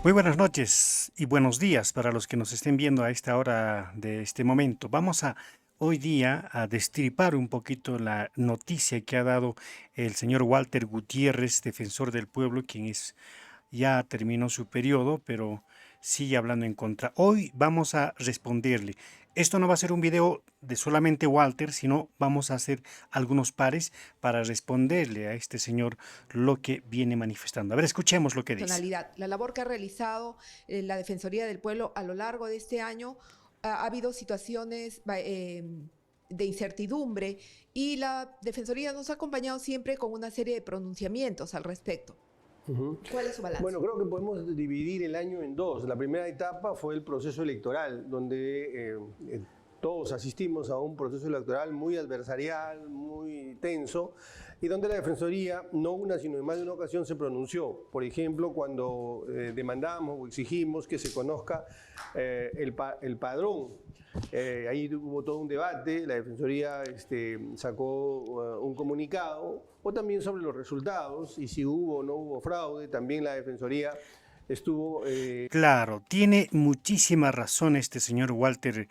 Muy buenas noches y buenos días para los que nos estén viendo a esta hora de este momento. Vamos a hoy día a destripar un poquito la noticia que ha dado el señor Walter Gutiérrez, defensor del pueblo, quien ya terminó su periodo, pero sigue hablando en contra. Hoy vamos a responderle. Esto no va a ser un video de solamente Walter, sino vamos a hacer algunos pares para responderle a este señor lo que viene manifestando. A ver, escuchemos lo que dice. La labor que ha realizado la Defensoría del Pueblo a lo largo de este año, ha habido situaciones de incertidumbre y la Defensoría nos ha acompañado siempre con una serie de pronunciamientos al respecto. ¿Cuál es su balance? Bueno, creo que podemos dividir el año en dos. La primera etapa fue el proceso electoral, donde todos asistimos a un proceso electoral muy adversarial, muy tenso, y donde la Defensoría, no una, sino en más de una ocasión, se pronunció. Por ejemplo, cuando demandamos o exigimos que se conozca el padrón. Ahí hubo todo un debate, la Defensoría sacó un comunicado, o también sobre los resultados, y si hubo o no hubo fraude, también la Defensoría estuvo... Claro, tiene muchísima razón este señor Walter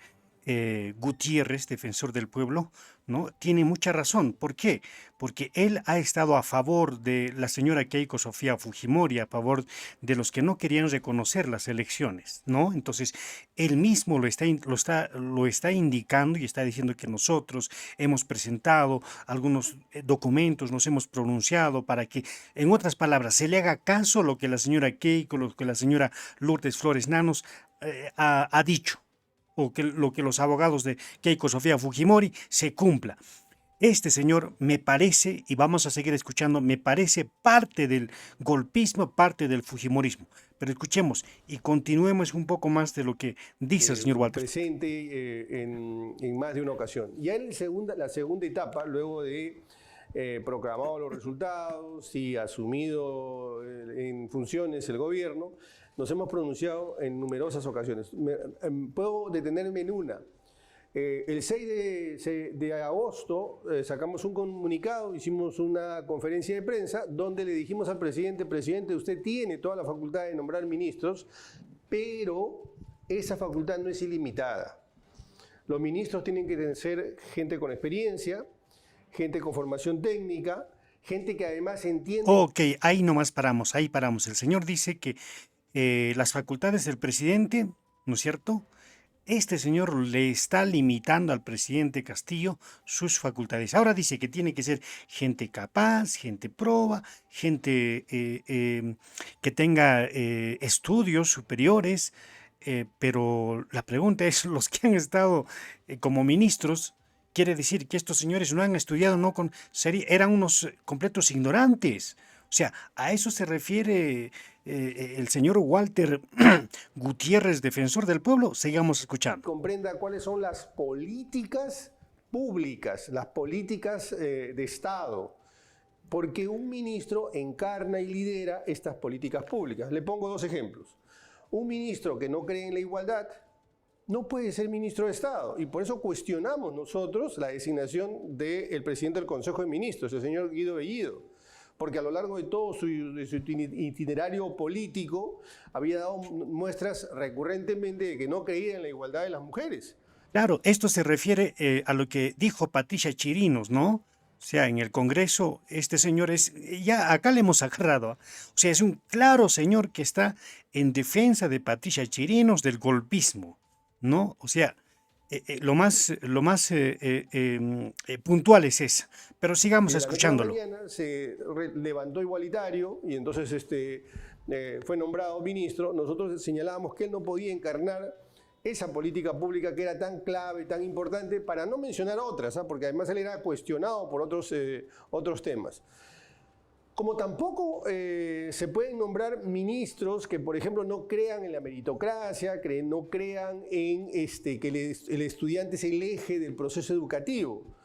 Gutiérrez, defensor del pueblo, ¿no? Tiene mucha razón. ¿Por qué? Porque él ha estado a favor de la señora Keiko Sofía Fujimori, a favor de los que no querían reconocer las elecciones, ¿no? Entonces, él mismo lo está indicando y está diciendo que nosotros hemos presentado algunos documentos, nos hemos pronunciado para que, en otras palabras, se le haga caso a lo que la señora Keiko, lo que la señora Lourdes Flores Nanos ha dicho, o que lo que los abogados de Keiko Sofía Fujimori se cumpla. Este señor me parece, y vamos a seguir escuchando, me parece parte del golpismo, parte del fujimorismo. Pero escuchemos y continuemos un poco más de lo que dice el señor Walter. Presente en más de una ocasión. Ya en la segunda etapa, luego de proclamado los resultados y asumido en funciones el gobierno, nos hemos pronunciado en numerosas ocasiones. Puedo detenerme en una. El 6 de agosto sacamos un comunicado, hicimos una conferencia de prensa donde le dijimos al presidente, usted tiene toda la facultad de nombrar ministros, pero esa facultad no es ilimitada. Los ministros tienen que ser gente con experiencia, gente con formación técnica, gente que además entiende... Ok, ahí nomás paramos, ahí paramos. El señor dice que las facultades del presidente, ¿no es cierto? Este señor le está limitando al presidente Castillo sus facultades. Ahora dice que tiene que ser gente capaz, gente proba, gente que tenga estudios superiores, pero la pregunta es, los que han estado como ministros, quiere decir que estos señores no han estudiado, eran unos completos ignorantes. O sea, a eso se refiere el señor Walter Gutiérrez, defensor del pueblo. Sigamos escuchando. Comprenda cuáles son las políticas públicas, las políticas de Estado, porque un ministro encarna y lidera estas políticas públicas. Le pongo dos ejemplos. Un ministro que no cree en la igualdad no puede ser ministro de Estado, y por eso cuestionamos nosotros la designación del presidente del Consejo de Ministros, el señor Guido Bellido, porque a lo largo de todo su itinerario político había dado muestras recurrentemente de que no creía en la igualdad de las mujeres. Claro, esto se refiere a lo que dijo Patricia Chirinos, ¿no? O sea, en el Congreso, este señor ya acá le hemos agarrado, o sea, es un claro señor que está en defensa de Patricia Chirinos, del golpismo, ¿no? O sea, lo más puntual es esa, pero sigamos escuchándolo. La mañana se levantó Igualitario y entonces fue nombrado ministro. Nosotros señalábamos que él no podía encarnar esa política pública que era tan clave, tan importante, para no mencionar otras, porque además él era cuestionado por otros temas. Como tampoco se pueden nombrar ministros que, por ejemplo, no crean en la meritocracia, no crean en que el estudiante es el eje del proceso educativo.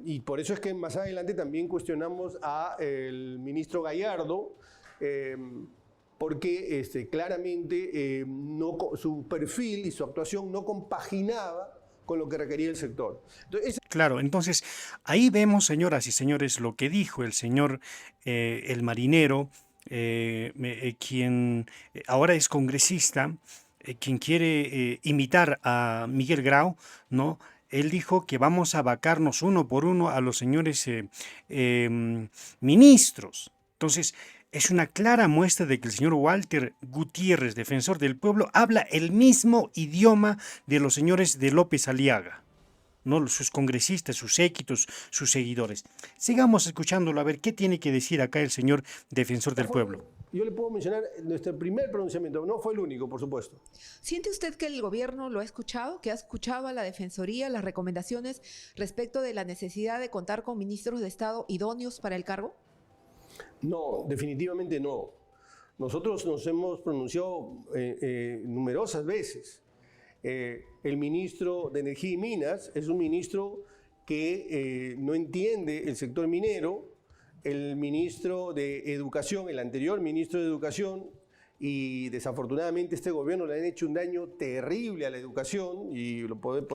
Y por eso es que más adelante también cuestionamos al ministro Gallardo, porque claramente su perfil y su actuación no compaginaba con lo que requería el sector. Entonces, claro, entonces ahí vemos, señoras y señores, lo que dijo el señor, el marinero, quien ahora es congresista, quien quiere imitar a Miguel Grau, ¿no? Él dijo que vamos a vacarnos uno por uno a los señores ministros. Entonces, es una clara muestra de que el señor Walter Gutiérrez, defensor del pueblo, habla el mismo idioma de los señores de López Aliaga, ¿no? Sus congresistas, sus séquitos, sus seguidores. Sigamos escuchándolo a ver qué tiene que decir acá el señor defensor del pueblo. Yo le puedo mencionar nuestro primer pronunciamiento, no fue el único, por supuesto. ¿Siente usted que el gobierno lo ha escuchado, que ha escuchado a la Defensoría las recomendaciones respecto de la necesidad de contar con ministros de Estado idóneos para el cargo? No, definitivamente no. Nosotros nos hemos pronunciado numerosas veces. El ministro de Energía y Minas es un ministro que no entiende el sector minero. El ministro de Educación, el anterior ministro de Educación, y desafortunadamente este gobierno le han hecho un daño terrible a la educación y lo podemos...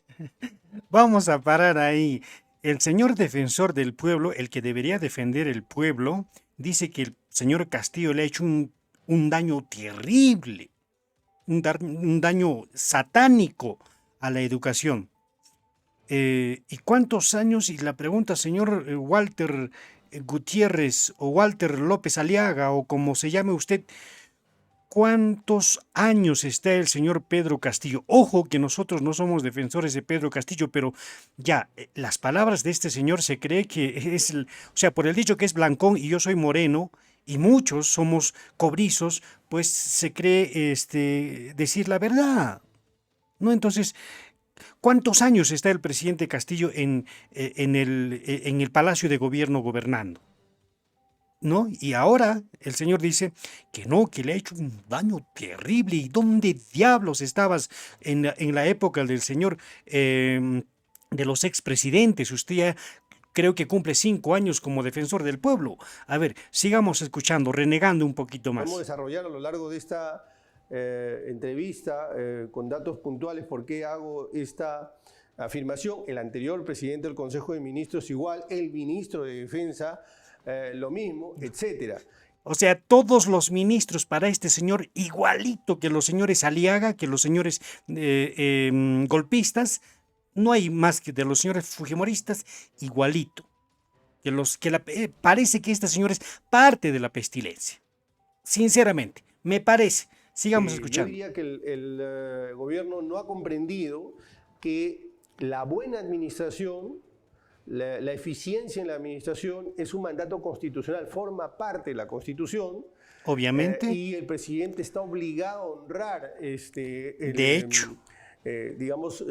Vamos a parar ahí. El señor defensor del pueblo, el que debería defender el pueblo, dice que el señor Castillo le ha hecho un daño terrible, un daño satánico a la educación. ¿Y cuántos años? Y la pregunta, señor Walter Gutiérrez o Walter López Aliaga o como se llame usted, ¿cuántos años está el señor Pedro Castillo? Ojo que nosotros no somos defensores de Pedro Castillo, pero ya, las palabras de este señor se cree que es, o sea, por el dicho que es blancón y yo soy moreno, y muchos somos cobrizos, pues se cree decir la verdad, ¿no? Entonces, ¿cuántos años está el presidente Castillo en el Palacio de Gobierno gobernando? ¿No? Y ahora el señor dice que no, que le ha hecho un daño terrible. ¿Y dónde diablos estabas en la época del señor, de los expresidentes? Usted ya creo que cumple 5 años como defensor del pueblo. A ver, sigamos escuchando, renegando un poquito más. Vamos a desarrollar a lo largo de esta entrevista con datos puntuales por qué hago esta afirmación. El anterior presidente del Consejo de Ministros igual, el ministro de Defensa lo mismo, etcétera. O sea, todos los ministros para este señor, igualito que los señores Aliaga, que los señores golpistas, no hay más que de los señores fujimoristas, igualito. Parece que este señor es parte de la pestilencia. Sinceramente, me parece. Sigamos escuchando. Yo diría que el gobierno no ha comprendido que la buena administración, la eficiencia en la administración es un mandato constitucional, forma parte de la Constitución. Obviamente. Y el presidente está obligado a honrar, de hecho, digamos,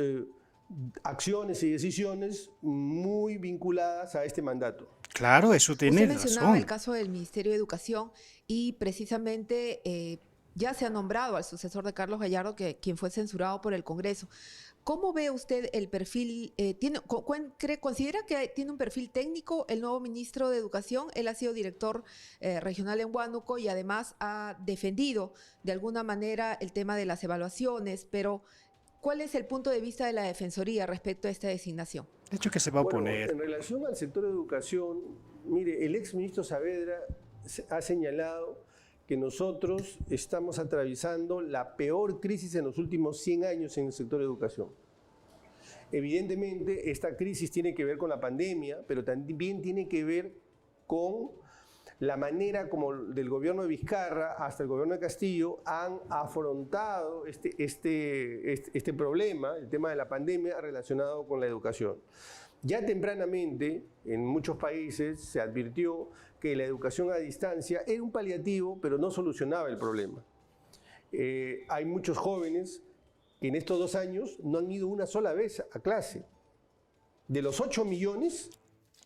acciones y decisiones muy vinculadas a este mandato. Claro, eso tiene razón. Usted mencionaba el caso del Ministerio de Educación y precisamente ya se ha nombrado al sucesor de Carlos Gallardo, quien fue censurado por el Congreso. ¿Cómo ve usted el perfil? ¿Considera que tiene un perfil técnico el nuevo ministro de Educación? Él ha sido director regional en Huánuco y además ha defendido de alguna manera el tema de las evaluaciones, pero ¿cuál es el punto de vista de la Defensoría respecto a esta designación? De hecho, que se va a oponer. En relación al sector de educación, mire, el exministro Saavedra ha señalado que nosotros estamos atravesando la peor crisis en los últimos 100 años en el sector de educación. Evidentemente, esta crisis tiene que ver con la pandemia, pero también tiene que ver con la manera como del gobierno de Vizcarra hasta el gobierno de Castillo han afrontado este problema, el tema de la pandemia relacionado con la educación. Ya tempranamente, en muchos países, se advirtió que la educación a distancia era un paliativo, pero no solucionaba el problema. Hay muchos jóvenes que en estos 2 años no han ido una sola vez a clase. De los 8 millones...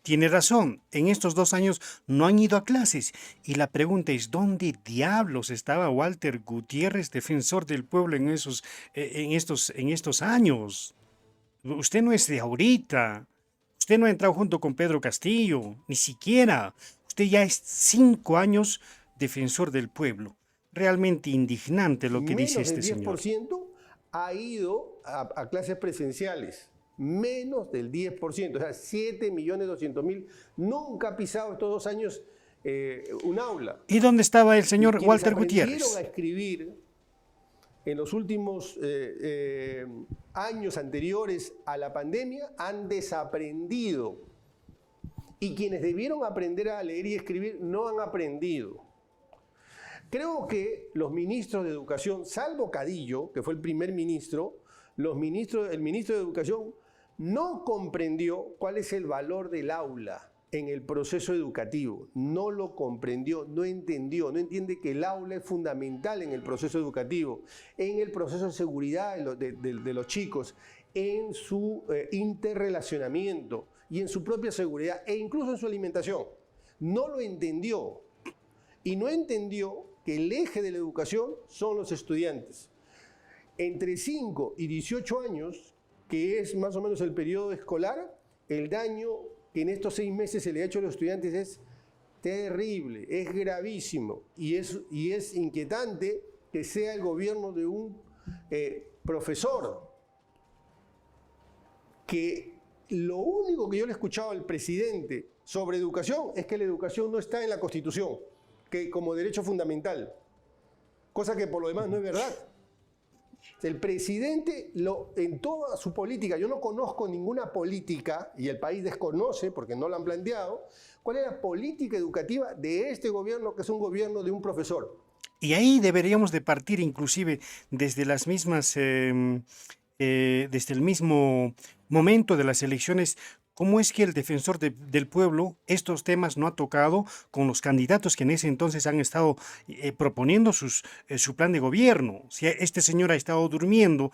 Tiene razón, en estos 2 años no han ido a clases. Y la pregunta es, ¿dónde diablos estaba Walter Gutiérrez, defensor del pueblo, en estos años? Usted no es de ahorita. Usted no ha entrado junto con Pedro Castillo, ni siquiera. Usted ya es 5 años defensor del pueblo. Realmente indignante lo que dice este señor. Menos del 10% ha ido a clases presenciales. Menos del 10%, o sea, 7.200.000. Nunca ha pisado estos 2 años un aula. ¿Y dónde estaba el Y señor quienes Walter aprendieron Gutiérrez? a escribir en los últimos años anteriores a la pandemia han desaprendido. Y quienes debieron aprender a leer y escribir no han aprendido. Creo que los ministros de Educación, salvo Cadillo, que fue el primer ministro, el ministro de Educación no comprendió cuál es el valor del aula en el proceso educativo. No lo comprendió, no entendió, no entiende que el aula es fundamental en el proceso educativo, en el proceso de seguridad de los chicos, en su interrelacionamiento y en su propia seguridad e incluso en su alimentación. No lo entendió y no entendió que el eje de la educación son los estudiantes. Entre 5 y 18 años, que es más o menos el periodo escolar, el daño que en estos 6 meses se le ha hecho a los estudiantes es terrible, es gravísimo y es inquietante que sea el gobierno de un profesor que lo único que yo le he escuchado al presidente sobre educación es que la educación no está en la Constitución, que como derecho fundamental, cosa que por lo demás no es verdad. El presidente, en toda su política, yo no conozco ninguna política, y el país desconoce, porque no la han planteado, cuál es la política educativa de este gobierno, que es un gobierno de un profesor. Y ahí deberíamos de partir inclusive desde las mismas, desde el mismo momento de las elecciones. ¿Cómo es que el defensor del pueblo estos temas no ha tocado con los candidatos que en ese entonces han estado proponiendo su plan de gobierno? Si este señor ha estado durmiendo,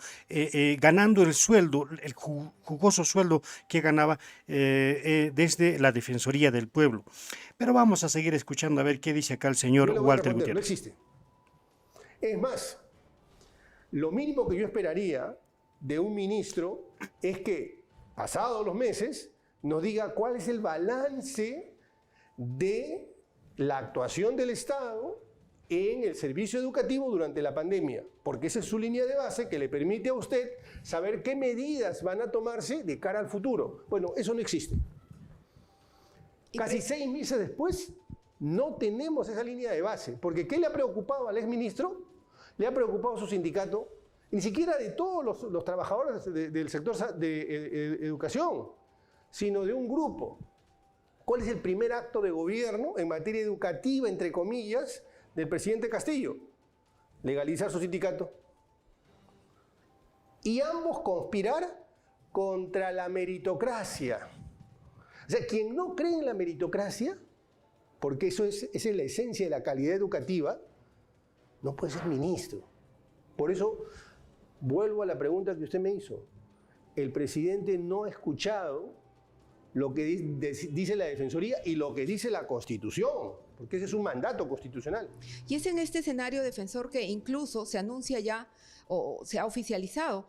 ganando el sueldo, el jugoso sueldo que ganaba desde la Defensoría del Pueblo. Pero vamos a seguir escuchando a ver qué dice acá el señor No le voy a Walter responder, no Gutiérrez. existe. Es más, lo mínimo que yo esperaría de un ministro es que, pasados los meses, nos diga cuál es el balance de la actuación del Estado en el servicio educativo durante la pandemia, porque esa es su línea de base que le permite a usted saber qué medidas van a tomarse de cara al futuro. Bueno, eso no existe. Casi 6 meses después, no tenemos esa línea de base, porque ¿qué le ha preocupado al exministro? Le ha preocupado su sindicato, ni siquiera de todos los trabajadores del sector de educación, sino de un grupo. ¿Cuál es el primer acto de gobierno en materia educativa, entre comillas, del presidente Castillo? Legalizar su sindicato. Y ambos conspirar contra la meritocracia. O sea, quien no cree en la meritocracia, porque esa es la esencia de la calidad educativa, no puede ser ministro. Por eso, vuelvo a la pregunta que usted me hizo. El presidente no ha escuchado lo que dice la Defensoría y lo que dice la Constitución, porque ese es un mandato constitucional. Y es en este escenario, defensor, que incluso se anuncia ya o se ha oficializado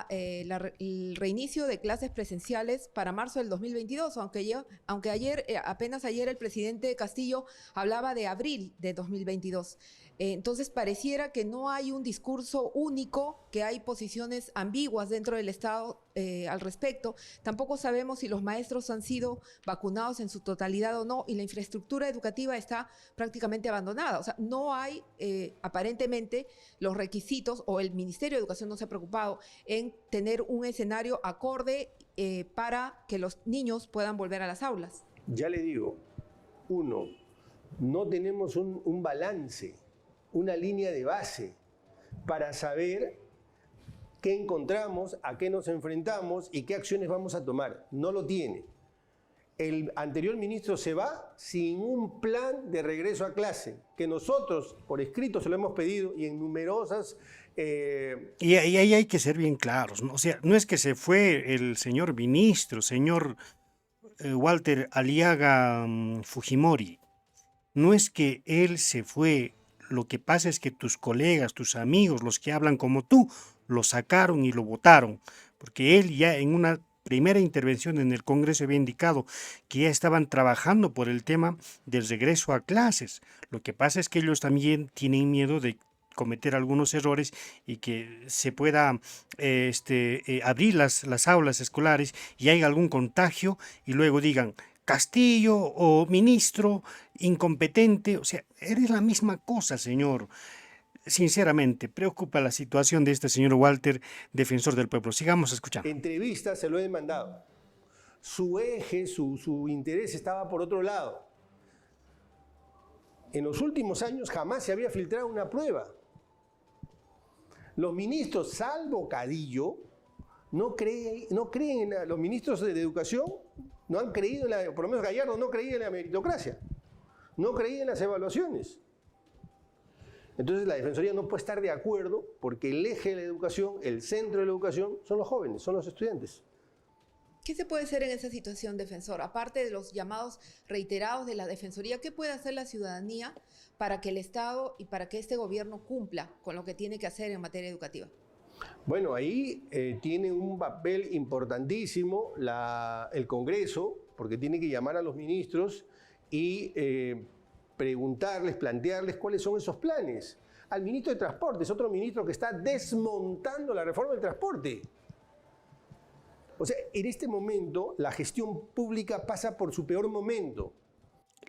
el reinicio de clases presenciales para marzo del 2022, aunque ayer, apenas ayer el presidente Castillo hablaba de abril de 2022. Entonces pareciera que no hay un discurso único, que hay posiciones ambiguas dentro del Estado al respecto. Tampoco sabemos si los maestros han sido vacunados en su totalidad o no, y la infraestructura educativa está prácticamente abandonada. O sea, no hay aparentemente los requisitos, o el Ministerio de Educación no se ha preocupado en tener un escenario acorde para que los niños puedan volver a las aulas. Ya le digo, uno, no tenemos un balance, una línea de base para saber qué encontramos, a qué nos enfrentamos y qué acciones vamos a tomar. No lo tiene. El anterior ministro se va sin un plan de regreso a clase, que nosotros por escrito se lo hemos pedido y en numerosas... Y ahí hay que ser bien claros, ¿no? O sea, no es que se fue el señor ministro, señor Walter Aliaga Fujimori. No es que él se fue. Lo que pasa es que tus colegas, tus amigos, los que hablan como tú, lo sacaron y lo votaron, porque él ya en una primera intervención en el Congreso había indicado que ya estaban trabajando por el tema del regreso a clases. Lo que pasa es que ellos también tienen miedo de cometer algunos errores y que se pueda abrir las aulas escolares y hay algún contagio y luego digan, Castillo o ministro incompetente. O sea, eres la misma cosa, señor. Sinceramente, preocupa la situación de este señor Walter, defensor del pueblo. Sigamos escuchando. Entrevista se lo he demandado. Su eje, su interés estaba por otro lado. En los últimos años jamás se había filtrado una prueba. Los ministros, salvo Cadillo, no creen en los ministros de educación, no han creído por lo menos Gallardo no creía en la meritocracia, no creía en las evaluaciones. Entonces la Defensoría no puede estar de acuerdo porque el eje de la educación, el centro de la educación, son los jóvenes, son los estudiantes. ¿Qué se puede hacer en esa situación, defensor? Aparte de los llamados reiterados de la Defensoría, ¿qué puede hacer la ciudadanía para que el Estado y para que este gobierno cumpla con lo que tiene que hacer en materia educativa? Bueno, ahí tiene un papel importantísimo el Congreso, porque tiene que llamar a los ministros y preguntarles, plantearles cuáles son esos planes. Al ministro de Transporte, es otro ministro que está desmontando la reforma del transporte. O sea, en este momento la gestión pública pasa por su peor momento.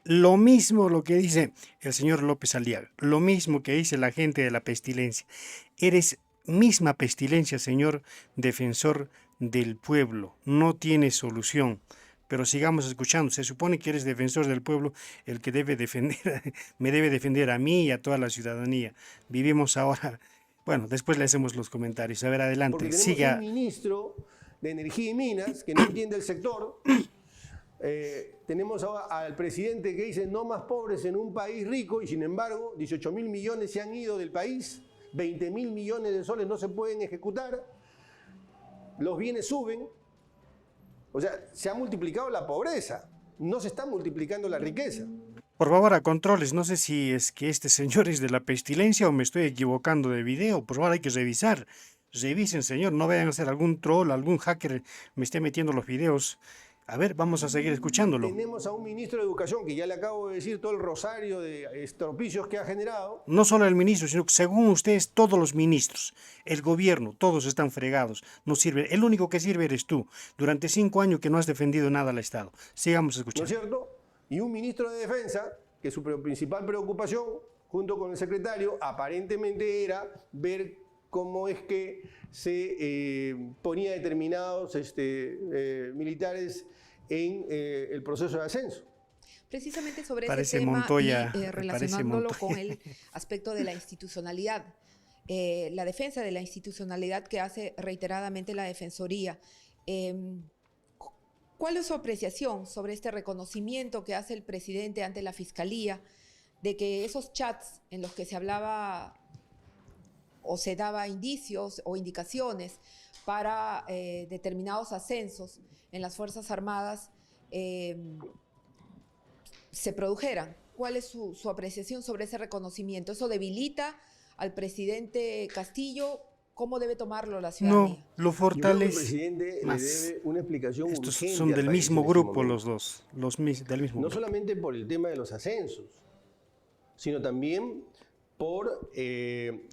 Lo mismo lo que dice el señor López Aliaga, lo mismo que dice la gente de la pestilencia. Eres misma pestilencia, señor defensor del pueblo. No tiene solución. Pero sigamos escuchando. Se supone que eres defensor del pueblo, el que debe defender, me debe defender a mí y a toda la ciudadanía. Vivimos ahora. Bueno, después le hacemos los comentarios. A ver, adelante. Porque tenemos Siga. un ministro de Energía y Minas que no entiende el sector. Tenemos al presidente que dice no más pobres en un país rico y sin embargo 18.000 millones se han ido del país, 20.000 millones de soles no se pueden ejecutar, los bienes suben. O sea, se ha multiplicado la pobreza, no se está multiplicando la riqueza. Por favor, a controles. No sé si es que este señor es de la pestilencia o me estoy equivocando de video. Por favor, hay que revisar. Revisen, señor. No vayan a ser algún troll, algún hacker me esté metiendo los videos. A ver, vamos a seguir escuchándolo. Tenemos a un ministro de Educación que ya le acabo de decir todo el rosario de estropicios que ha generado. No solo el ministro, sino que según ustedes, todos los ministros, el gobierno, todos están fregados. No sirve. El único que sirve eres tú. Durante 5 años que no has defendido nada al Estado. Sigamos ¿No escuchando. es cierto? Y un ministro de Defensa, que su principal preocupación, junto con el secretario, aparentemente era ver cómo es que se ponía determinados militares en el proceso de ascenso. Precisamente sobre Parece ese tema Montoya, y relacionándolo Montoya. con el aspecto de la institucionalidad, la defensa de la institucionalidad que hace reiteradamente la Defensoría. ¿Cuál es su apreciación sobre este reconocimiento que hace el presidente ante la Fiscalía de que esos chats en los que se hablaba o se daba indicios o indicaciones para determinados ascensos en las Fuerzas Armadas se produjeran? ¿Cuál es su apreciación sobre ese reconocimiento? ¿Eso debilita al presidente Castillo? ¿Cómo debe tomarlo la ciudadanía? No, lo Yo creo que el fortalece presidente más. le debe una explicación Estos urgente son al del país mismo en este grupo momento. los dos, del mismo No grupo. solamente por el tema de los ascensos, sino también por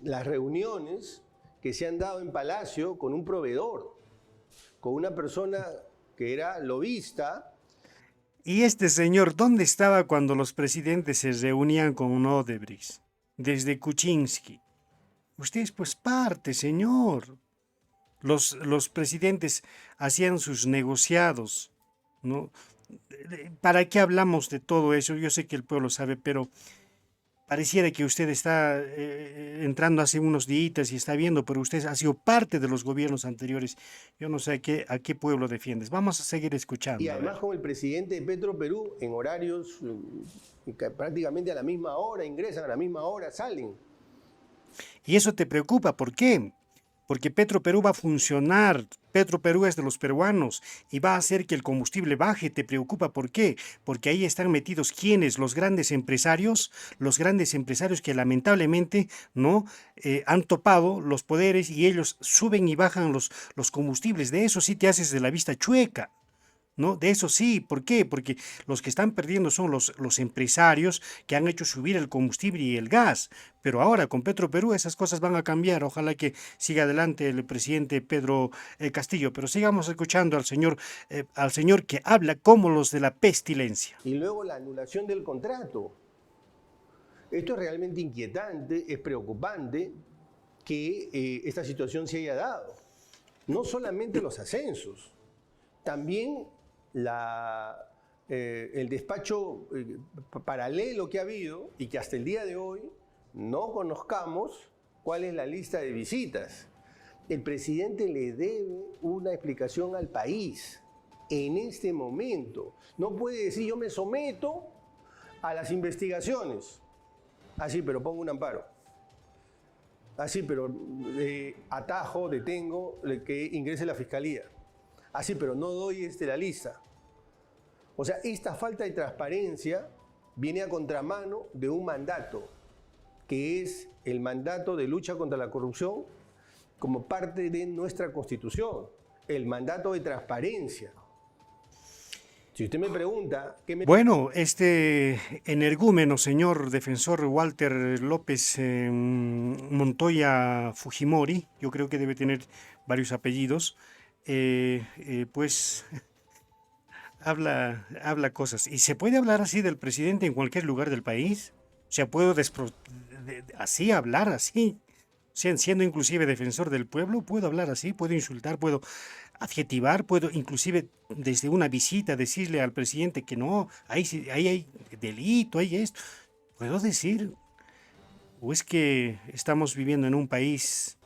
las reuniones que se han dado en Palacio con un proveedor, con una persona que era lobista. Y este señor, ¿dónde estaba cuando los presidentes se reunían con Odebrecht? Desde Kuczynski. Usted es pues parte, señor. Los presidentes hacían sus negociados, ¿no? ¿Para qué hablamos de todo eso? Yo sé que el pueblo sabe, pero pareciera que usted está entrando hace unos días y está viendo, pero usted ha sido parte de los gobiernos anteriores. Yo no sé a qué pueblo defiendes. Vamos a seguir escuchando. Y a además ver. con el presidente de Petro Perú en horarios que prácticamente a la misma hora, ingresan a la misma hora, salen. Y eso te preocupa, ¿por qué? Porque Petroperú va a funcionar, Petroperú es de los peruanos y va a hacer que el combustible baje. ¿Te preocupa por qué? Porque ahí están metidos ¿quiénes? Los grandes empresarios que lamentablemente no han topado los poderes y ellos suben y bajan los combustibles. De eso sí te haces de la vista chueca. ¿no? De eso sí, ¿por qué? Porque los que están perdiendo son los empresarios que han hecho subir el combustible y el gas. Pero ahora con Petroperú esas cosas van a cambiar. Ojalá que siga adelante el presidente Pedro Castillo. Pero sigamos escuchando al señor que habla como los de la pestilencia. Y luego la anulación del contrato. Esto es realmente inquietante, es preocupante que esta situación se haya dado. No solamente los ascensos, también el despacho paralelo que ha habido y que hasta el día de hoy no conozcamos cuál es la lista de visitas. El presidente le debe una explicación al país en este momento. No puede decir yo me someto a las investigaciones. Así, pero pongo un amparo. Así, pero atajo, detengo que ingrese la fiscalía. Así, pero no doy la lista. O sea, esta falta de transparencia viene a contramano de un mandato, que es el mandato de lucha contra la corrupción como parte de nuestra Constitución, el mandato de transparencia. Si usted me pregunta... Bueno, este energúmeno, señor defensor Walter López Montoya Fujimori, yo creo que debe tener varios apellidos, pues habla cosas. ¿Y se puede hablar así del presidente en cualquier lugar del país? O sea, ¿puedo así hablar así? O sea, siendo inclusive defensor del pueblo, ¿puedo hablar así? ¿Puedo insultar? ¿Puedo adjetivar? ¿Puedo inclusive desde una visita decirle al presidente que no, ahí hay delito, hay esto? ¿Puedo decir? ¿O es que estamos viviendo en un país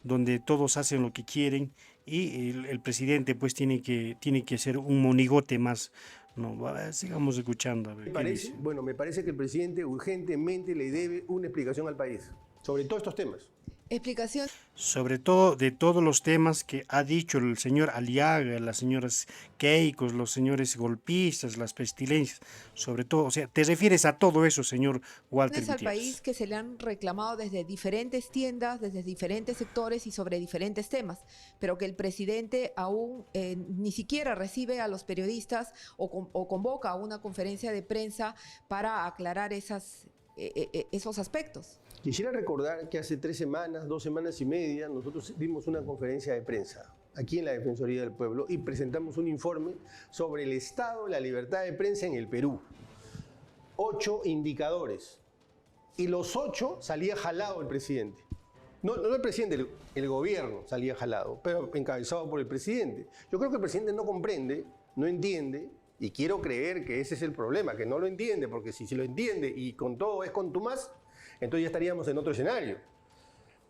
donde todos hacen lo que quieren y el presidente pues tiene que ser un monigote más? No, sigamos escuchando. A ver, ¿qué dice? Bueno, me parece que el presidente urgentemente le debe una explicación al país sobre todos estos temas. Explicación. Sobre todo de todos los temas que ha dicho el señor Aliaga, las señoras Keikos, los señores golpistas, las pestilencias, sobre todo, o sea, ¿te refieres a todo eso, señor Walter Al país Gutiérrez? que se le han reclamado desde diferentes tiendas, desde diferentes sectores y sobre diferentes temas, pero que el presidente aún ni siquiera recibe a los periodistas o convoca a una conferencia de prensa para aclarar esos aspectos. Quisiera recordar que hace 2 semanas y media, nosotros dimos una conferencia de prensa aquí en la Defensoría del Pueblo y presentamos un informe sobre el estado de la libertad de prensa en el Perú. 8 indicadores. Y los 8 salía jalado el presidente. No el presidente, el gobierno salía jalado, pero encabezado por el presidente. Yo creo que el presidente no comprende, no entiende, y quiero creer que ese es el problema, que no lo entiende, porque si lo entiende y con todo es contumaz, entonces ya estaríamos en otro escenario.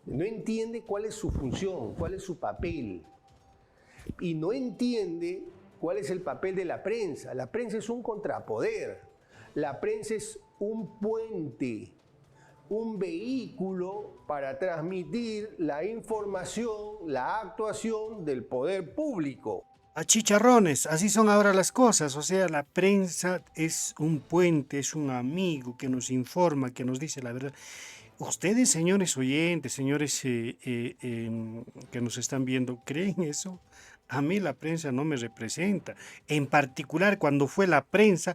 No entiende cuál es su función, cuál es su papel. Y no entiende cuál es el papel de la prensa. La prensa es un contrapoder. La prensa es un puente, un vehículo para transmitir la información, la actuación del poder público. A chicharrones, así son ahora las cosas, o sea, la prensa es un puente, es un amigo que nos informa, que nos dice la verdad. Ustedes, señores oyentes, señores que nos están viendo, ¿creen eso? A mí la prensa no me representa. En particular, cuando fue la prensa,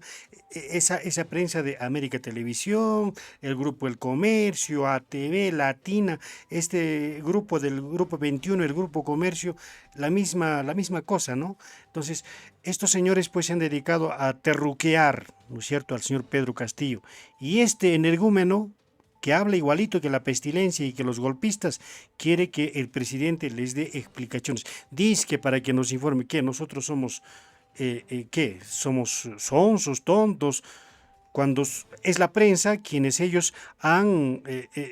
esa prensa de América Televisión, el Grupo El Comercio, ATV, Latina, este grupo del Grupo 21, el Grupo Comercio, la misma cosa, ¿no? Entonces, estos señores pues se han dedicado a terruquear, ¿no es cierto?, al señor Pedro Castillo. Y este energúmeno, que habla igualito que la pestilencia y que los golpistas, quiere que el presidente les dé explicaciones. Dice que para que nos informe que nosotros somos, ¿qué? Somos sonsos, tontos, cuando es la prensa quienes ellos han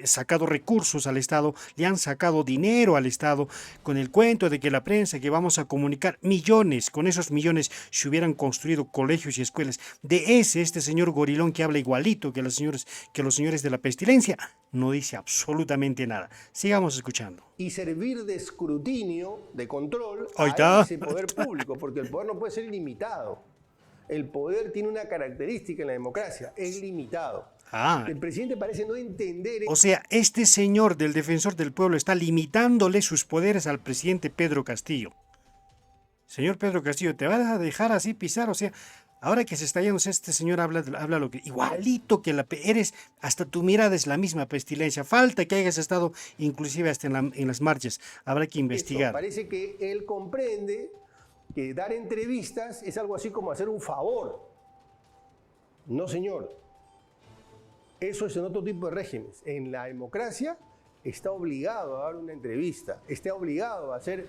sacado recursos al Estado, le han sacado dinero al Estado, con el cuento de que la prensa, que vamos a comunicar millones, con esos millones se hubieran construido colegios y escuelas. De este señor gorilón que habla igualito que los señores de la pestilencia, no dice absolutamente nada. Sigamos escuchando. Y servir de escrutinio, de control Ahí a está. ese poder público, porque el poder no puede ser ilimitado. El poder tiene una característica en la democracia, es limitado. El presidente parece no entender... O sea, este señor del defensor del pueblo está limitándole sus poderes al presidente Pedro Castillo. Señor Pedro Castillo, ¿te vas a dejar así pisar? O sea, ahora que se está yendo, este señor habla lo que igualito que eres, hasta tu mirada es la misma pestilencia. Falta que hayas estado inclusive hasta en las marchas. Habrá que Eso, investigar. parece que él comprende que dar entrevistas es algo así como hacer un favor. No, señor. Eso es en otro tipo de regímenes. En la democracia está obligado a dar una entrevista, está obligado a hacer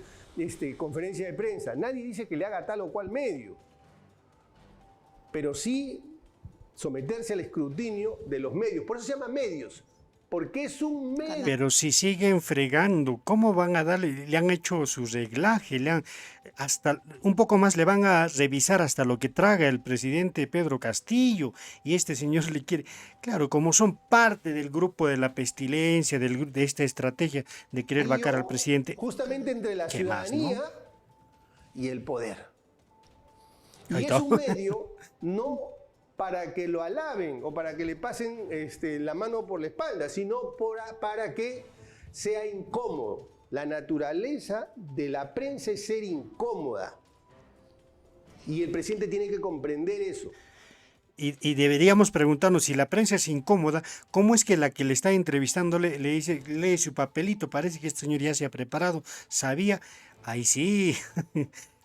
conferencia de prensa. Nadie dice que le haga tal o cual medio, pero sí someterse al escrutinio de los medios. Por eso se llama medios, porque es un medio. Pero si siguen fregando, ¿cómo van a darle? Le han hecho su reglaje, hasta un poco más le van a revisar hasta lo que traga el presidente Pedro Castillo, y este señor le quiere, claro, como son parte del grupo de la pestilencia, de esta estrategia de querer vacar al presidente. Justamente entre la ¿Qué más, ciudadanía y el poder. Y Ahí es está. un medio no para que lo alaben o para que le pasen la mano por la espalda, sino para que sea incómodo. La naturaleza de la prensa es ser incómoda. Y el presidente tiene que comprender eso. Y deberíamos preguntarnos, si la prensa es incómoda, ¿cómo es que la que le está entrevistando le dice, lee su papelito? Parece que este señor ya se ha preparado, sabía. Ahí sí,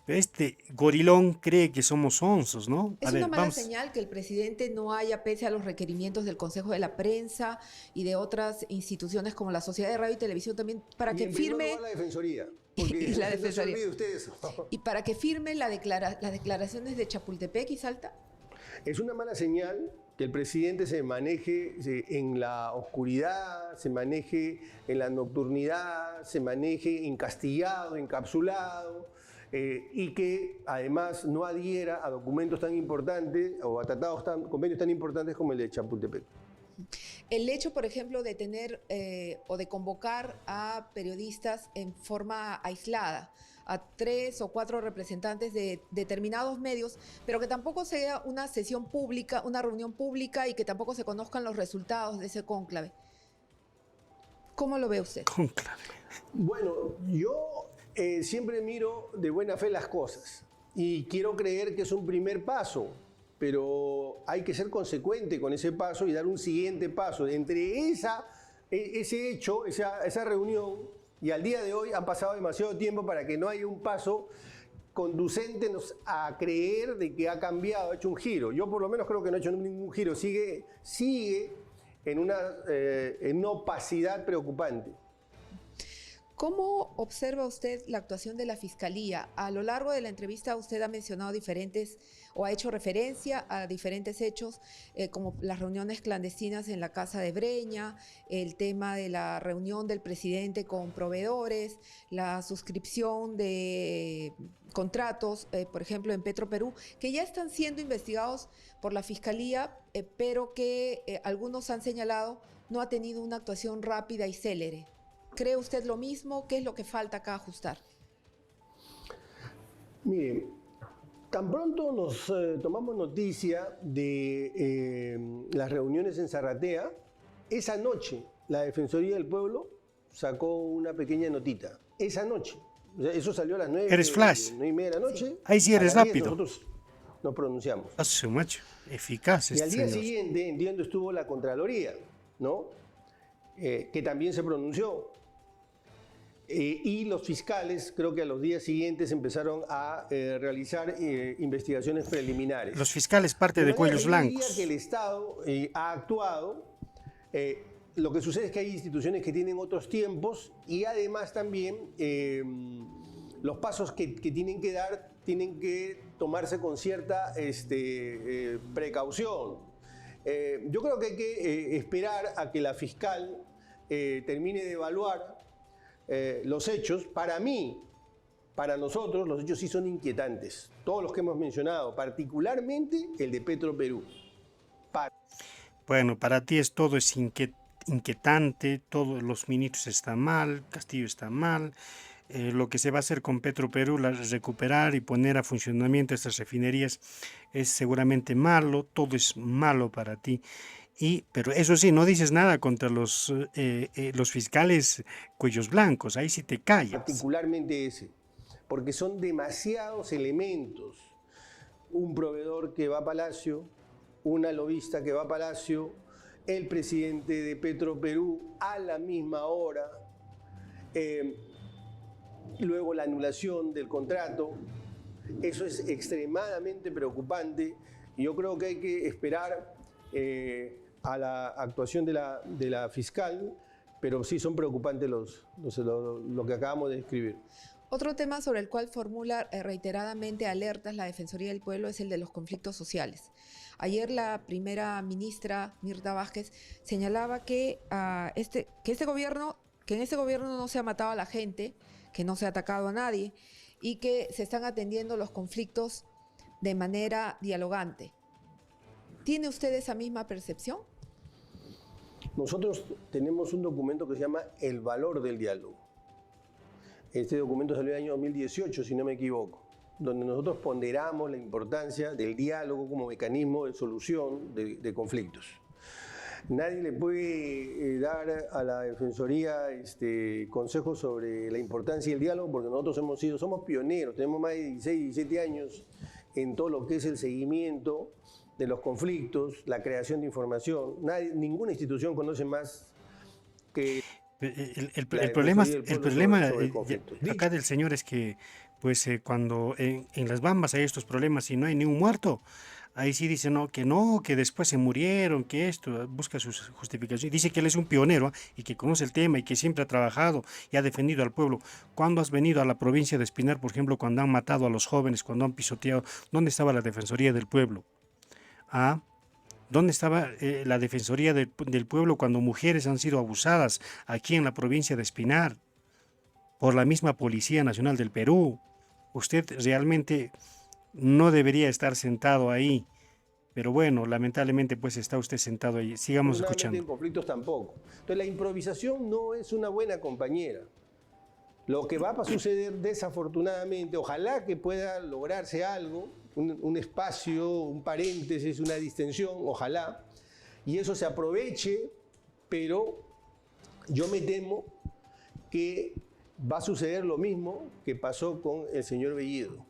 este gorilón cree que somos onzos, ¿no? Es una mala señal que el presidente no haya, pese a los requerimientos del Consejo de la Prensa y de otras instituciones como la Sociedad de Radio y Televisión también, para que firme... la Defensoría. Porque y la Defensoría. No se olvide usted eso. Y para que firme las declaraciones de Chapultepec y Salta. Es una mala señal que el presidente se maneje en la oscuridad, se maneje en la nocturnidad, se maneje encastillado, encapsulado, y que además no adhiera a documentos tan importantes o a convenios tan importantes como el de Chapultepec. El hecho, por ejemplo, de tener o de convocar a periodistas en forma aislada, a 3 o 4 representantes de determinados medios, pero que tampoco sea una sesión pública, una reunión pública, y que tampoco se conozcan los resultados de ese cónclave. ¿Cómo lo ve usted? Cónclave. Bueno, yo siempre miro de buena fe las cosas y quiero creer que es un primer paso, pero hay que ser consecuente con ese paso y dar un siguiente paso. Entre ese hecho, esa reunión, y al día de hoy han pasado demasiado tiempo para que no haya un paso conducente a creer de que ha cambiado, ha hecho un giro. Yo por lo menos creo que no ha hecho ningún giro, sigue en una opacidad preocupante. ¿Cómo observa usted la actuación de la Fiscalía? A lo largo de la entrevista usted ha mencionado diferentes, o ha hecho referencia a diferentes hechos, como las reuniones clandestinas en la casa de Breña, el tema de la reunión del presidente con proveedores, la suscripción de contratos, por ejemplo, en Petroperú, que ya están siendo investigados por la Fiscalía, pero que algunos han señalado no ha tenido una actuación rápida y célere. ¿Cree usted lo mismo? ¿Qué es lo que falta acá ajustar? Mire, tan pronto nos tomamos noticia de las reuniones en Zarratea, esa noche la Defensoría del Pueblo sacó una pequeña notita. Esa noche. O sea, eso salió a las 9. Eres flash. 9:30 de la noche. Sí. Ahí sí eres rápido. Nosotros nos pronunciamos. A su macho, eficaz. Y al día siguiente, entiendo, estuvo la Contraloría, ¿no? Que también se pronunció. Y los fiscales, creo que a los días siguientes empezaron a realizar investigaciones preliminares. Los fiscales parte de cuellos blancos. Yo diría que el Estado ha actuado. Lo que sucede es que hay instituciones que tienen otros tiempos y además también los pasos que tienen que dar tienen que tomarse con cierta precaución. Yo creo que hay que esperar a que la fiscal termine de evaluar los hechos. Para mí, para nosotros, los hechos sí son inquietantes. Todos los que hemos mencionado, particularmente el de Petroperú. Bueno, para ti todo es inquietante, todos los ministros están mal, Castillo está mal. Lo que se va a hacer con Petroperú, recuperar y poner a funcionamiento estas refinerías, es seguramente malo, todo es malo para ti. Pero eso sí, no dices nada contra los fiscales cuellos blancos, ahí sí te callas. Particularmente ese. porque son demasiados elementos. Un proveedor que va a Palacio, una lobista que va a Palacio, el presidente de Petroperú a la misma hora, luego la anulación del contrato. Eso es extremadamente preocupante y yo creo que hay que esperar a la actuación de la fiscal, pero sí son preocupantes lo que acabamos de describir. Otro tema sobre el cual formula reiteradamente alertas la Defensoría del Pueblo es el de los conflictos sociales. Ayer la primera ministra, Mirta Vázquez, señalaba que en este gobierno no se ha matado a la gente, que no se ha atacado a nadie y que se están atendiendo los conflictos de manera dialogante. ¿Tiene usted esa misma percepción? Nosotros tenemos un documento que se llama El valor del diálogo. Este documento salió en el año 2018, si no me equivoco, donde nosotros ponderamos la importancia del diálogo como mecanismo de solución de conflictos. Nadie le puede dar a la Defensoría consejos sobre la importancia del diálogo porque nosotros somos pioneros, tenemos más de 16, 17 años en todo lo que es el seguimiento de los conflictos, la creación de información. Ninguna institución conoce más que... El problema acá del señor es que pues cuando en las Bambas hay estos problemas y no hay ni un muerto, ahí sí dice que después se murieron, que esto, busca sus justificaciones. Dice que él es un pionero y que conoce el tema y que siempre ha trabajado y ha defendido al pueblo. ¿Cuándo has venido a la provincia de Espinar, por ejemplo, cuando han matado a los jóvenes, cuando han pisoteado? ¿Dónde estaba la Defensoría del Pueblo? ¿Dónde estaba la Defensoría del Pueblo cuando mujeres han sido abusadas aquí en la provincia de Espinar por la misma Policía Nacional del Perú? Usted realmente no debería estar sentado ahí, pero bueno, lamentablemente pues está usted sentado ahí. Sigamos escuchando. En conflictos tampoco. Entonces la improvisación no es una buena compañera. Lo que va a suceder desafortunadamente, ojalá que pueda lograrse algo, un espacio, un paréntesis, una distensión, ojalá, y eso se aproveche, pero yo me temo que va a suceder lo mismo que pasó con el señor Bellido.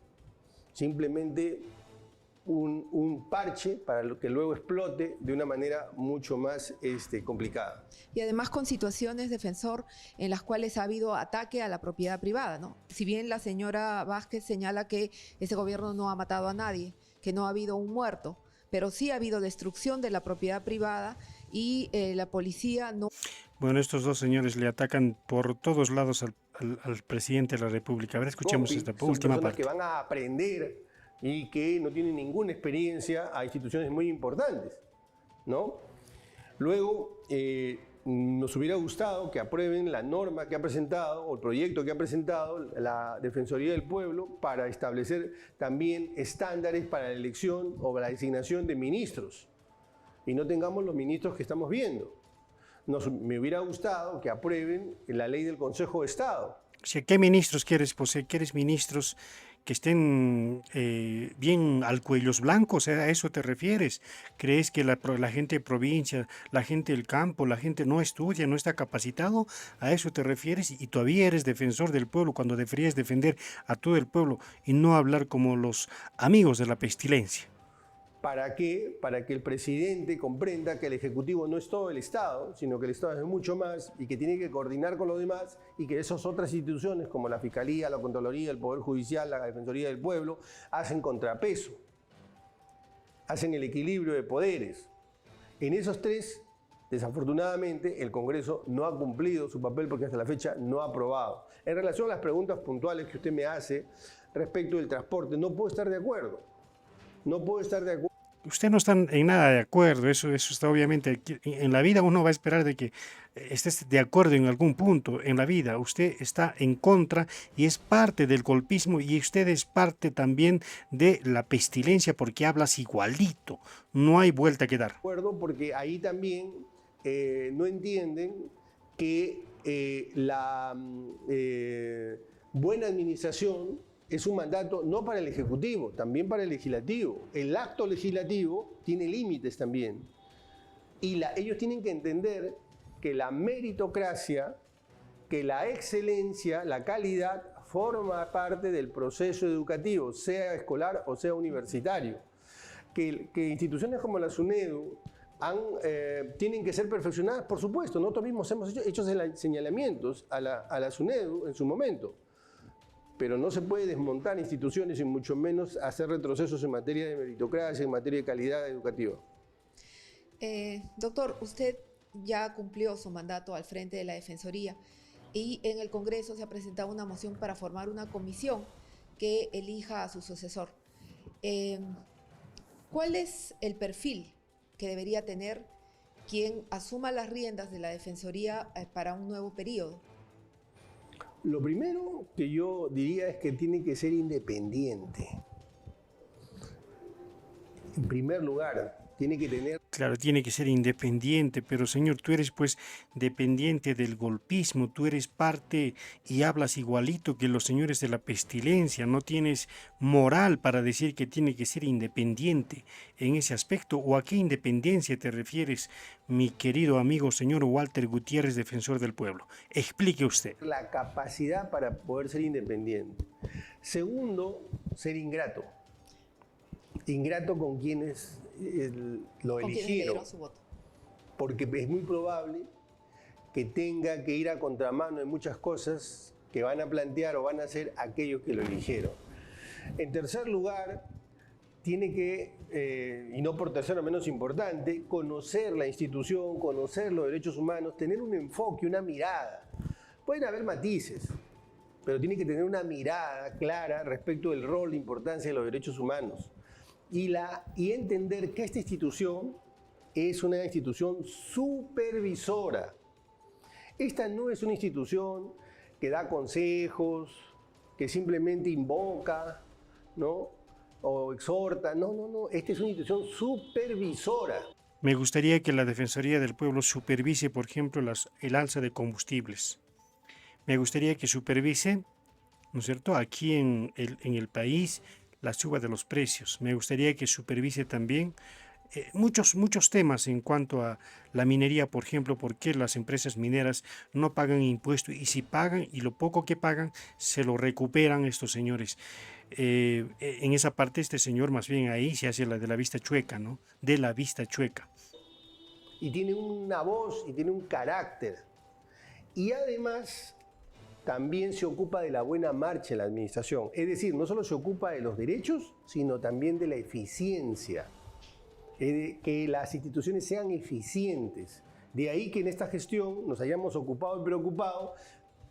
Simplemente un parche para que luego explote de una manera mucho más complicada. Y además con situaciones, defensor, en las cuales ha habido ataque a la propiedad privada, ¿no? Si bien la señora Vázquez señala que ese gobierno no ha matado a nadie, que no ha habido un muerto, pero sí ha habido destrucción de la propiedad privada y la policía no... Bueno, estos dos señores le atacan por todos lados al presidente de la República. A ver, escuchemos esta última parte. Que van a aprender y que no tienen ninguna experiencia a instituciones muy importantes, ¿no? Luego, nos hubiera gustado que aprueben la norma que ha presentado o el proyecto que ha presentado la Defensoría del Pueblo para establecer también estándares para la elección o la designación de ministros y no tengamos los ministros que estamos viendo. Me hubiera gustado que aprueben la ley del Consejo de Estado. ¿Qué ministros quieres, José? ¿Quieres ministros que estén bien al cuellos blancos? ¿A eso te refieres? ¿Crees que la gente de provincia, la gente del campo, la gente no estudia, no está capacitado? ¿A eso te refieres? Y todavía eres defensor del pueblo cuando deberías defender a todo el pueblo y no hablar como los amigos de la pestilencia. ¿Para qué? Para que el presidente comprenda que el Ejecutivo no es todo el Estado, sino que el Estado es mucho más y que tiene que coordinar con los demás y que esas otras instituciones como la Fiscalía, la Contraloría, el Poder Judicial, la Defensoría del Pueblo, hacen contrapeso, hacen el equilibrio de poderes. En esos tres, desafortunadamente, el Congreso no ha cumplido su papel porque hasta la fecha no ha aprobado. En relación a las preguntas puntuales que usted me hace respecto del transporte, no puedo estar de acuerdo. No puedo estar de acuerdo. Usted no está en nada de acuerdo, eso está obviamente, en la vida uno va a esperar de que estés de acuerdo en algún punto en la vida. Usted está en contra y es parte del golpismo y usted es parte también de la pestilencia porque hablas igualito, no hay vuelta que dar. De acuerdo, porque ahí también no entienden que la buena administración es un mandato no para el Ejecutivo, también para el Legislativo. El acto legislativo tiene límites también. Y ellos tienen que entender que la meritocracia, que la excelencia, la calidad, forma parte del proceso educativo, sea escolar o sea universitario. Que instituciones como la SUNEDU tienen que ser perfeccionadas, por supuesto. Nosotros mismos hemos hecho señalamientos a la SUNEDU en su momento, pero no se puede desmontar instituciones y mucho menos hacer retrocesos en materia de meritocracia, en materia de calidad educativa. Doctor, usted ya cumplió su mandato al frente de la Defensoría y en el Congreso se ha presentado una moción para formar una comisión que elija a su sucesor. ¿Cuál es el perfil que debería tener quien asuma las riendas de la Defensoría para un nuevo periodo? Lo primero que yo diría es que tiene que ser independiente. En primer lugar, tiene que tener... Claro, tiene que ser independiente, pero señor, tú eres pues dependiente del golpismo, tú eres parte y hablas igualito que los señores de la pestilencia, no tienes moral para decir que tiene que ser independiente en ese aspecto. ¿O a qué independencia te refieres, mi querido amigo señor Walter Gutiérrez, defensor del pueblo? Explique usted. La capacidad para poder ser independiente. Segundo, ser ingrato. Ingrato con quienes lo eligieron, su voto. porque es muy probable que tenga que ir a contramano en muchas cosas que van a plantear o van a hacer aquellos que lo eligieron. En tercer lugar, tiene que, y no por tercero menos importante, conocer la institución, conocer los derechos humanos, tener un enfoque, una mirada. Pueden haber matices, pero tiene que tener una mirada clara respecto del rol, la importancia de los derechos humanos. Y entender que esta institución es una institución supervisora. Esta no es una institución que da consejos, que simplemente invoca, ¿no? O exhorta. No, no, no. Esta es una institución supervisora. Me gustaría que la Defensoría del Pueblo supervise, por ejemplo, el alza de combustibles. Me gustaría que supervise, ¿no es cierto?, aquí en el país, la suba de los precios. Me gustaría que supervise también muchos temas en cuanto a la minería, por ejemplo, por qué las empresas mineras no pagan impuestos y si pagan y lo poco que pagan se lo recuperan estos señores. En esa parte este señor más bien ahí se hace la de la vista chueca, ¿no? De la vista chueca. Y tiene una voz y tiene un carácter. Y además también se ocupa de la buena marcha en la administración. Es decir, no solo se ocupa de los derechos, sino también de la eficiencia. Que las instituciones sean eficientes. De ahí que en esta gestión nos hayamos ocupado y preocupado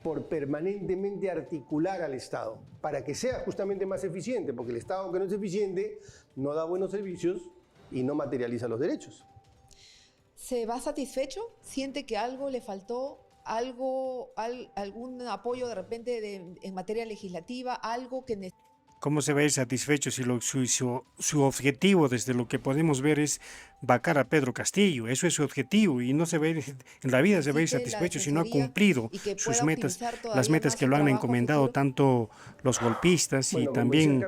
por permanentemente articular al Estado, para que sea justamente más eficiente, porque el Estado que no es eficiente no da buenos servicios y no materializa los derechos. ¿Se va satisfecho? ¿Siente que algo le faltó? ¿Algún apoyo de repente en materia legislativa? ¿Algo que ¿Cómo se va a ir satisfecho si su objetivo, desde lo que podemos ver, es vacar a Pedro Castillo? Eso es su objetivo y no se va a ir, en la vida se va a ir satisfecho si no ha cumplido sus metas, las metas que lo han encomendado tanto los golpistas y también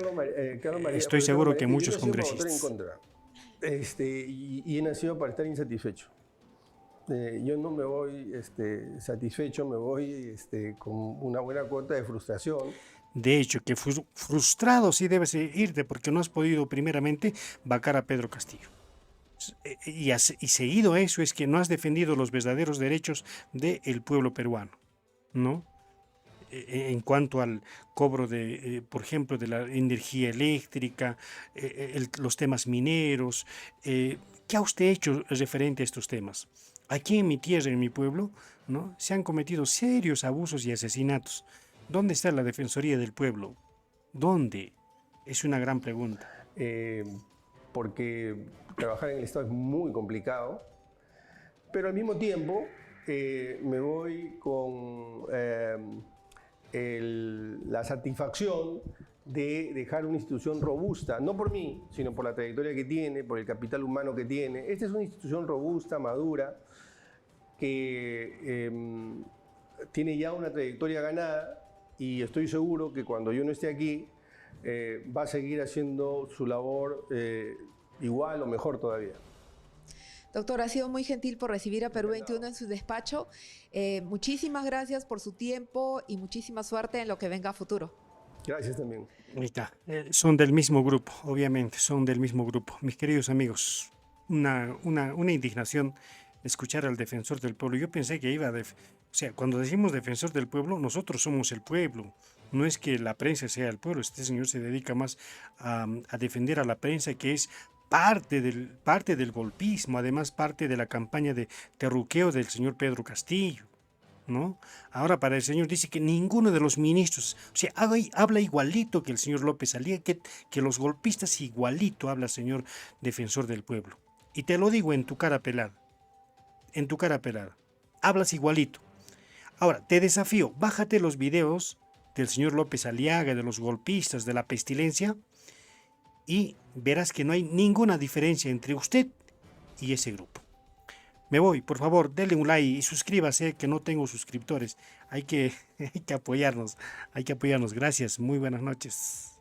Carlos María, estoy seguro que muchos yo nací para congresistas. votar en contra. Y he nacido para estar insatisfecho. Yo no me voy satisfecho, me voy con una buena cuota de frustración. De hecho, que frustrado sí debes irte porque no has podido primeramente vacar a Pedro Castillo. Y seguido a eso es que no has defendido los verdaderos derechos del pueblo peruano, ¿no? En cuanto al cobro por ejemplo, de la energía eléctrica, los temas mineros. ¿Qué ha usted hecho referente a estos temas? Aquí en mi tierra, en mi pueblo, ¿no?, se han cometido serios abusos y asesinatos. ¿Dónde está la Defensoría del Pueblo? ¿Dónde? Es una gran pregunta. Porque trabajar en el Estado es muy complicado, pero al mismo tiempo me voy con la satisfacción de dejar una institución robusta, no por mí, sino por la trayectoria que tiene, por el capital humano que tiene. Esta es una institución robusta, madura, que tiene ya una trayectoria ganada y estoy seguro que cuando yo no esté aquí va a seguir haciendo su labor igual o mejor todavía. Doctor, ha sido muy gentil por recibir a Perú 21 en su despacho. Muchísimas gracias por su tiempo y muchísima suerte en lo que venga a futuro. Gracias también. Ahí está. Son del mismo grupo, obviamente, son del mismo grupo. Mis queridos amigos, una indignación escuchar al defensor del pueblo. Yo pensé que iba a... O sea, cuando decimos defensor del pueblo, nosotros somos el pueblo. No es que la prensa sea el pueblo. Este señor se dedica más a defender a la prensa, que es parte del golpismo, además parte de la campaña de terruqueo del señor Pedro Castillo, ¿no? Ahora para el señor dice que ninguno de los ministros, o sea, habla igualito que el señor López Aliaga, que los golpistas igualito habla el señor defensor del pueblo. Y te lo digo en tu cara pelada, en tu cara pelada, hablas igualito. Ahora, te desafío, bájate los videos del señor López Aliaga, de los golpistas, de la pestilencia, y verás que no hay ninguna diferencia entre usted y ese grupo. Me voy, por favor, denle un like y suscríbase, que no tengo suscriptores. Hay que apoyarnos, hay que apoyarnos. Gracias, muy buenas noches.